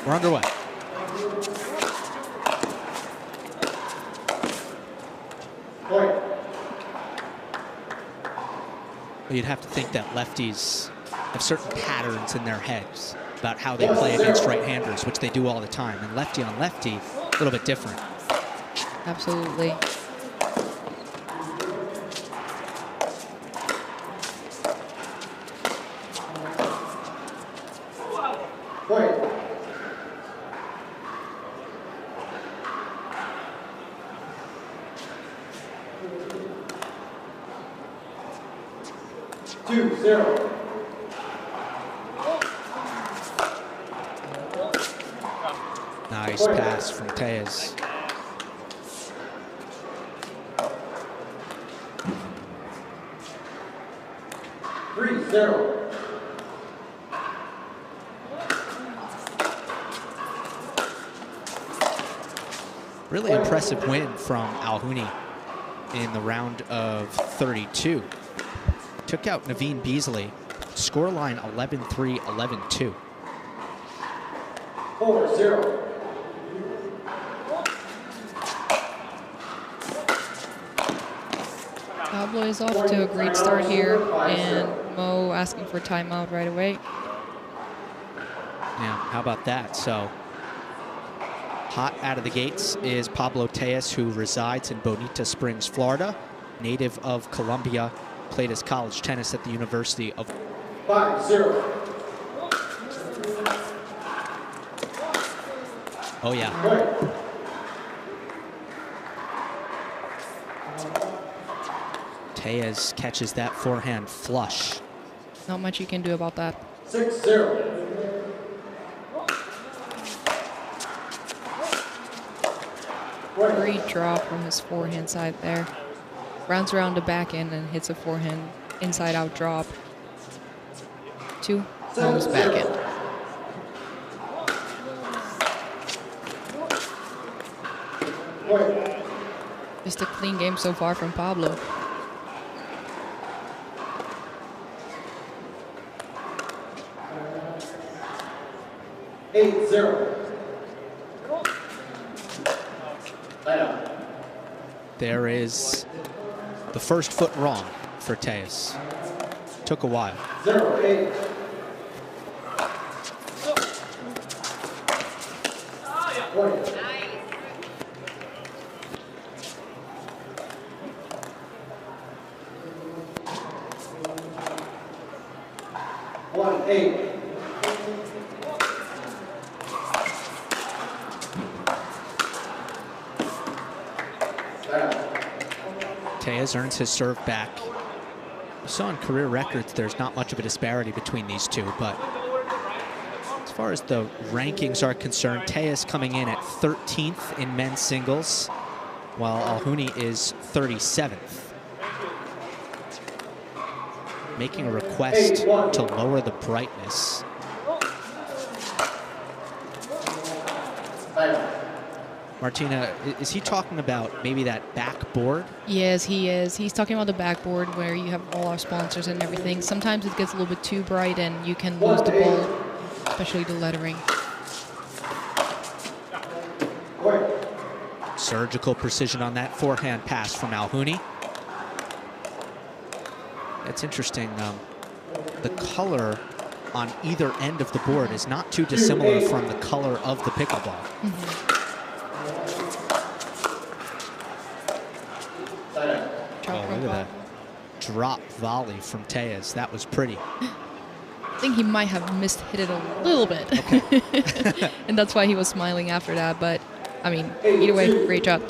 We're underway. You'd have to think that lefties have certain patterns in their heads about how they play against right-handers, which they do all the time. And lefty on lefty, a little bit different. Absolutely. Nice pass from Tellez. Really impressive win from Alhouni in the round of 32. Took out Naveen Beasley. Scoreline 11-3, 11-2. 4-0. Pablo is off to a great start here, and Mo asking for timeout right away. Yeah, how about that? So, hot out of the gates is Pablo Tellez, who resides in Bonita Springs, Florida, native of Colombia, played his college tennis at the University of 5-0. Oh, yeah. Tellez catches that forehand flush. Not much you can do about that. 6-0. Great drop from his forehand side there. Rounds around the back end and hits a forehand inside-out drop. 2 homes back end. Just a clean game so far from Pablo. There is the first foot wrong for Tellez. Took a while. 0-8. Tellez earns his serve back. You saw in career records there's not much of a disparity between these two, but as far as the rankings are concerned, Tellez coming in at 13th in men's singles, while Alhouni is 37th. Making a request to lower the brightness. Martina, is he talking about maybe that backboard? Yes, he is. He's talking about the backboard where you have all our sponsors and everything. Sometimes it gets a little bit too bright and you can lose the ball, especially the lettering. Surgical precision on that forehand pass from Alhouni. It's interesting. The color on either end of the board is not too dissimilar from the color of the pickleball. Mm-hmm. Oh, look at that drop volley from Tellez. That was pretty. I think he might have hit it a little bit. Okay. And that's why he was smiling after that. But, I mean, either way, great job.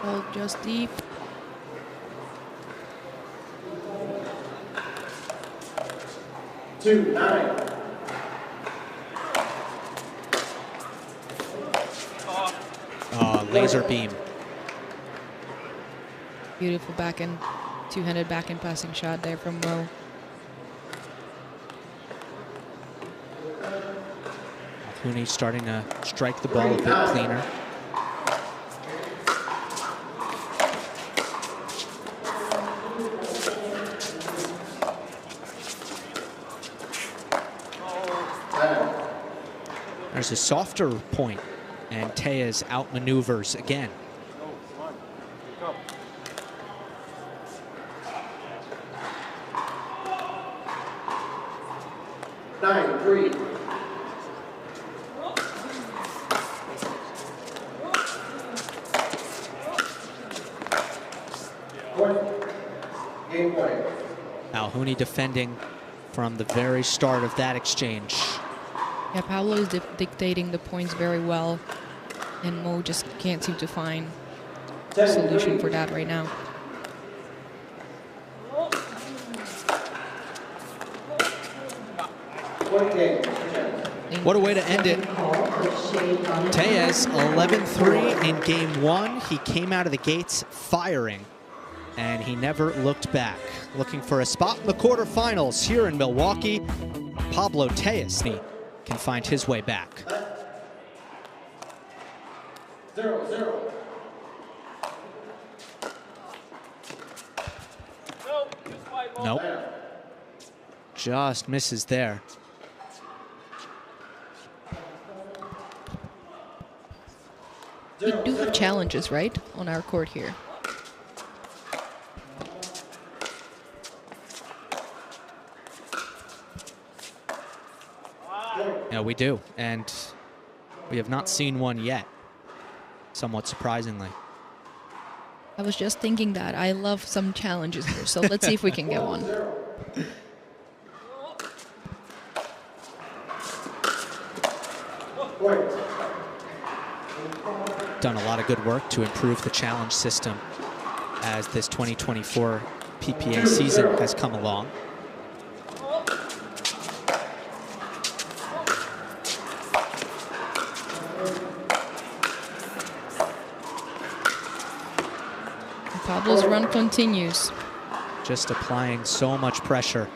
Hold just deep. laser beam. Beautiful backhand, two-handed backhand passing shot there from Mo. Alhouni starting to strike the ball a bit cleaner. There's a softer point, and Tellez outmaneuvers again. Nine, 3. Game point. Alhouni defending from the very start of that exchange. Yeah, Pablo is dictating the points very well, and Mo just can't seem to find a solution for that right now. What a way to end it. Tellez, 11-3 in game one. He came out of the gates firing, and he never looked back. Looking for a spot in the quarterfinals here in Milwaukee. Pablo Tellez can find his way back. 0-0. Nope. Just misses there. We do have challenges, right, on our court here. Yeah, we do, and we have not seen one yet, somewhat surprisingly. I was just thinking that. I love some challenges here, so let's see if we can get one. Done a lot of good work to improve the challenge system as this 2024 PPA season has come along. Pablo's run continues. Just applying so much pressure.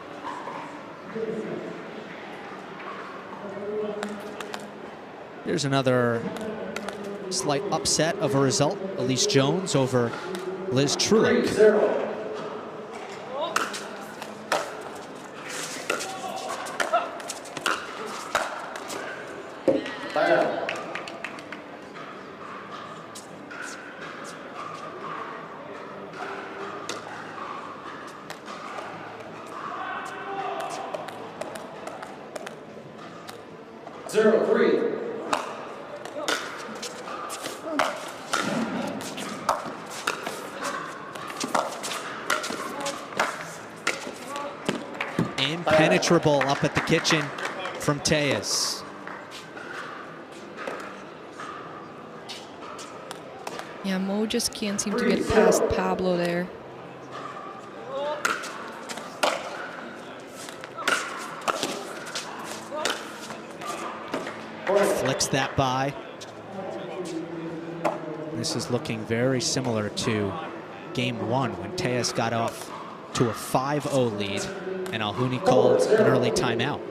Here's another slight upset of a result. Elise Jones over Liz Trulick. 3-0. Impenetrable up at the kitchen from Tellez. Yeah, Mo just can't seem to get past Pablo there. Flicks that by. This is looking very similar to game one when Tellez got off to a 5-0 lead and Alhouni called an early timeout.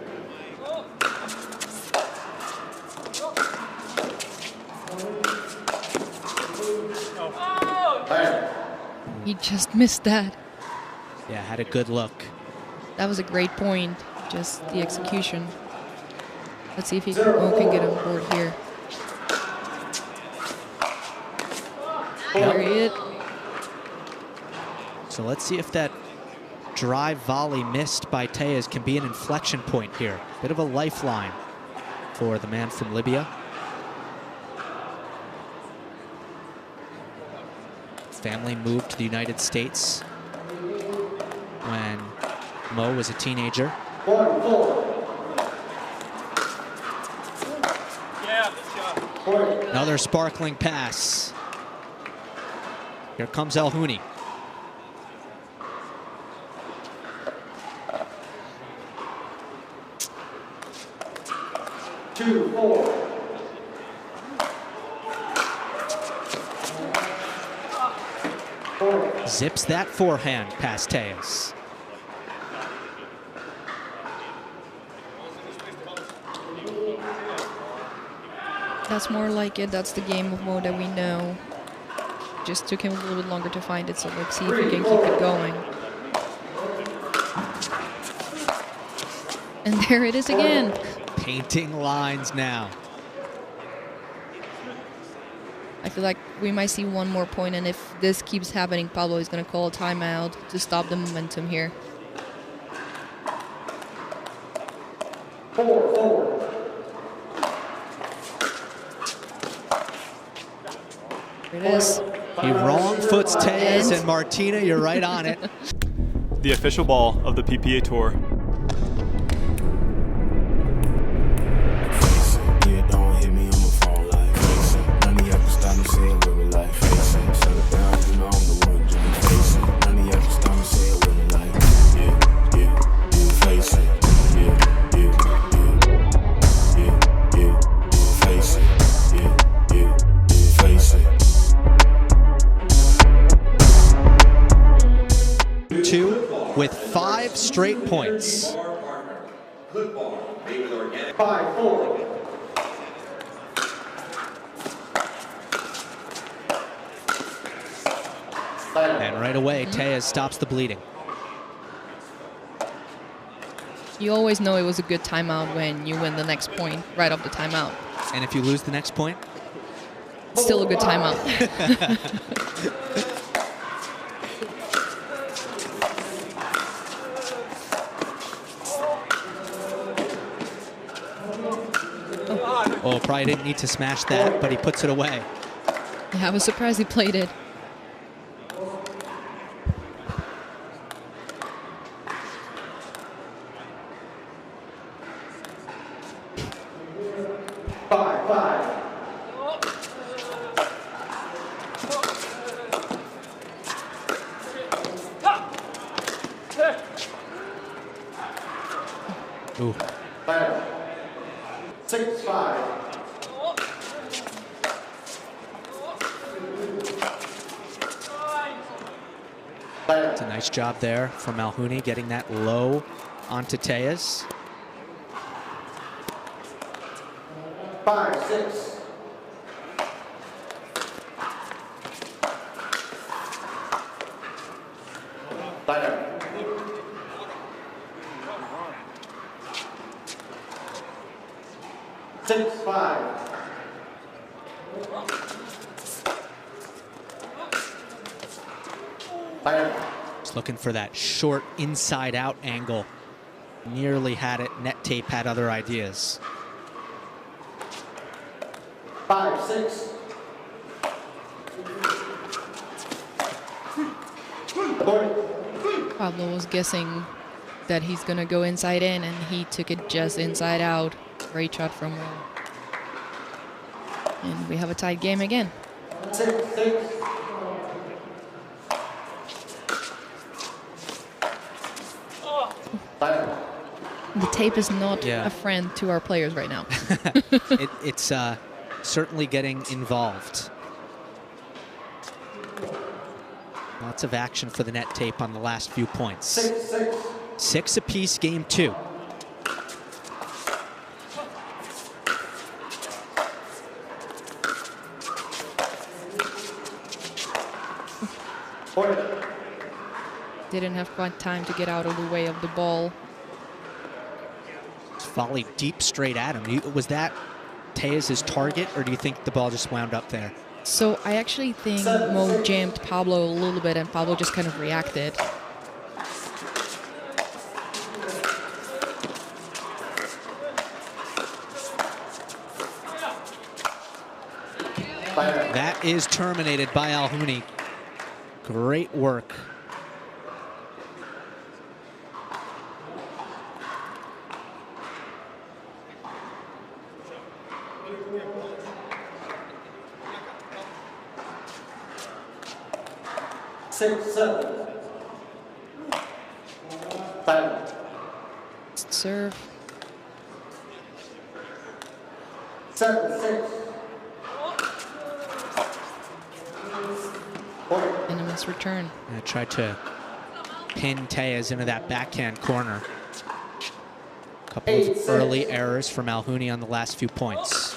He just missed that. Yeah, had a good look. That was a great point, just the execution. Let's see if Mo can get on board here. Period. So let's see if that drive volley missed by Tellez can be an inflection point here. Bit of a lifeline for the man from Libya. Family moved to the United States when Mo was a teenager. 1-4. Another sparkling pass. Here comes Alhouni. Zips that forehand past Tellez. That's more like it. That's the game of mode that we know. Just took him a little bit longer to find it, so let's see if we can keep it going. And there it is again. Painting lines now. I feel like we might see one more point, and if this keeps happening, Pablo is going to call a timeout to stop the momentum here. 4-4. There it is. He wrong foots Tellez, and Martina, you're right on it. The official ball of the PPA Tour. Yeah, don't hit me on my phone like face it. None of y'all can stop me saying with me like face it. Shut it down, you know I'm the one doing face it. None of y'all can stop me saying with me like yeah, face it. Yeah, face it. Yeah, face it. 2 with 5 straight points. 5-4. And right away, Tellez stops the bleeding. You always know it was a good timeout when you win the next point right off the timeout. And if you lose the next point? Still a good timeout. Oh, probably didn't need to smash that, but he puts it away. Yeah, I was surprised he played it. Ooh. 6-5. It's a nice job there from Alhouni, getting that low onto Tellez. 5-6. Later. 6-5. Just looking for that short inside-out angle. Nearly had it. Net tape had other ideas. 5-6. Pablo was guessing that he's going to go inside in, and he took it just inside out. Great shot from Will. And we have a tied game again. 6-6. The tape is not Yeah. a friend to our players right now. It's certainly getting involved. Lots of action for the net tape on the last few points. 6-6. 6 apiece, game 2. Didn't have quite time to get out of the way of the ball. Volley deep straight at him. Was that Tellez's target, or do you think the ball just wound up there? So I actually think Mo jammed Pablo a little bit, and Pablo just kind of reacted. That is terminated by Alhouni. Great work. Serve. 7-6. And a Nice return. I tried to pin Tellez into that backhand corner. A couple of early errors from Alhouni on the last few points.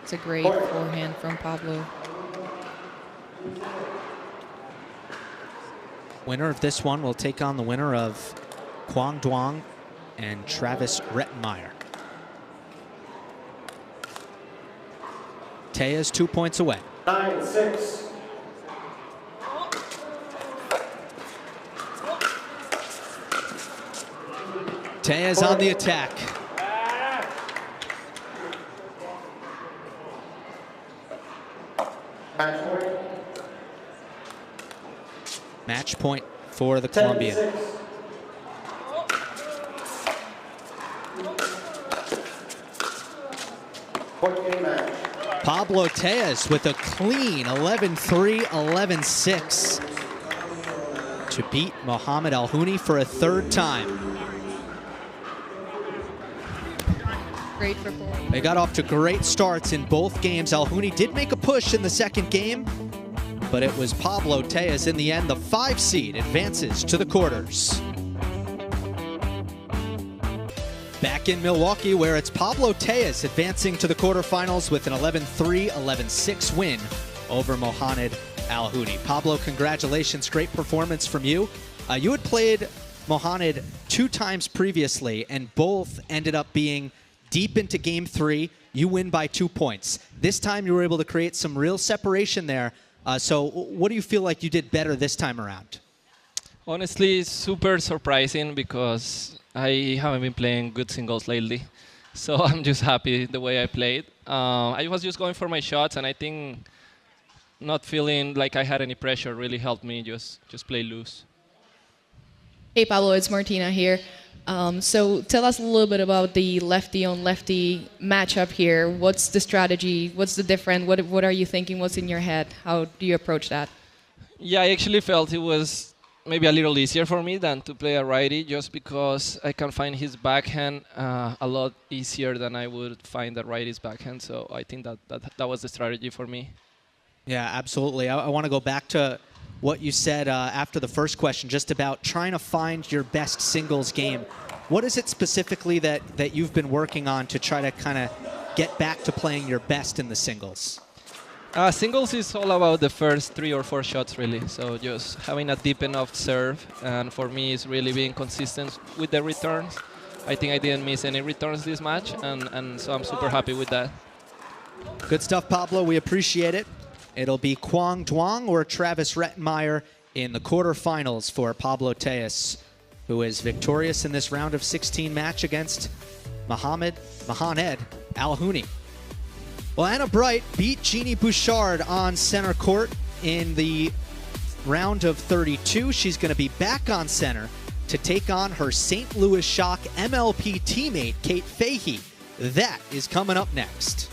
It's a great forehand from Pablo. Winner of this one will take on the winner of Quang Duong and Travis Rettenmeyer. Tellez 2 points away. 9-6. Tellez on the attack. Match point. Match point for the Colombian. 10-6. Point game match. Pablo Tellez with a clean 11-3, 11-6 to beat Mohaned Alhouni for a third time. Great for four. They got off to great starts in both games. Alhouni did make a push in the second game, but it was Pablo Tellez in the end. The 5 seed advances to the quarters. Back in Milwaukee, where it's Pablo Tellez advancing to the quarterfinals with an 11-3, 11-6 win over Mohaned Alhouni. Pablo, congratulations. Great performance from you. You had played Mohaned 2 times previously, and both ended up being deep into game 3. You win by 2 points. This time you were able to create some real separation there. So what do you feel like you did better this time around? Honestly, it's super surprising because I haven't been playing good singles lately. So I'm just happy the way I played. I was just going for my shots, and I think not feeling like I had any pressure really helped me just play loose. Hey Pablo, it's Martina here. So tell us a little bit about the lefty-on-lefty matchup here. What's the strategy? What's the difference? What are you thinking? What's in your head? How do you approach that? Yeah, I actually felt it was maybe a little easier for me than to play a righty, just because I can find his backhand a lot easier than I would find the righty's backhand. So I think that was the strategy for me. Yeah, absolutely. I want to go back to what you said after the first question, just about trying to find your best singles game. What is it specifically that you've been working on to try to kind of get back to playing your best in the singles? Singles is all about the first 3 or 4 shots, really. So just having a deep enough serve, and for me, it's really being consistent with the returns. I think I didn't miss any returns this match, and so I'm super happy with that. Good stuff, Pablo. We appreciate it. It'll be Quang Duong or Travis Rettenmeyer in the quarterfinals for Pablo Tellez, who is victorious in this round of 16 match against Mohaned Alhouni. Well, Anna Bright beat Jeannie Bouchard on center court in the round of 32. She's going to be back on center to take on her St. Louis Shock MLP teammate, Kate Fahey. That is coming up next.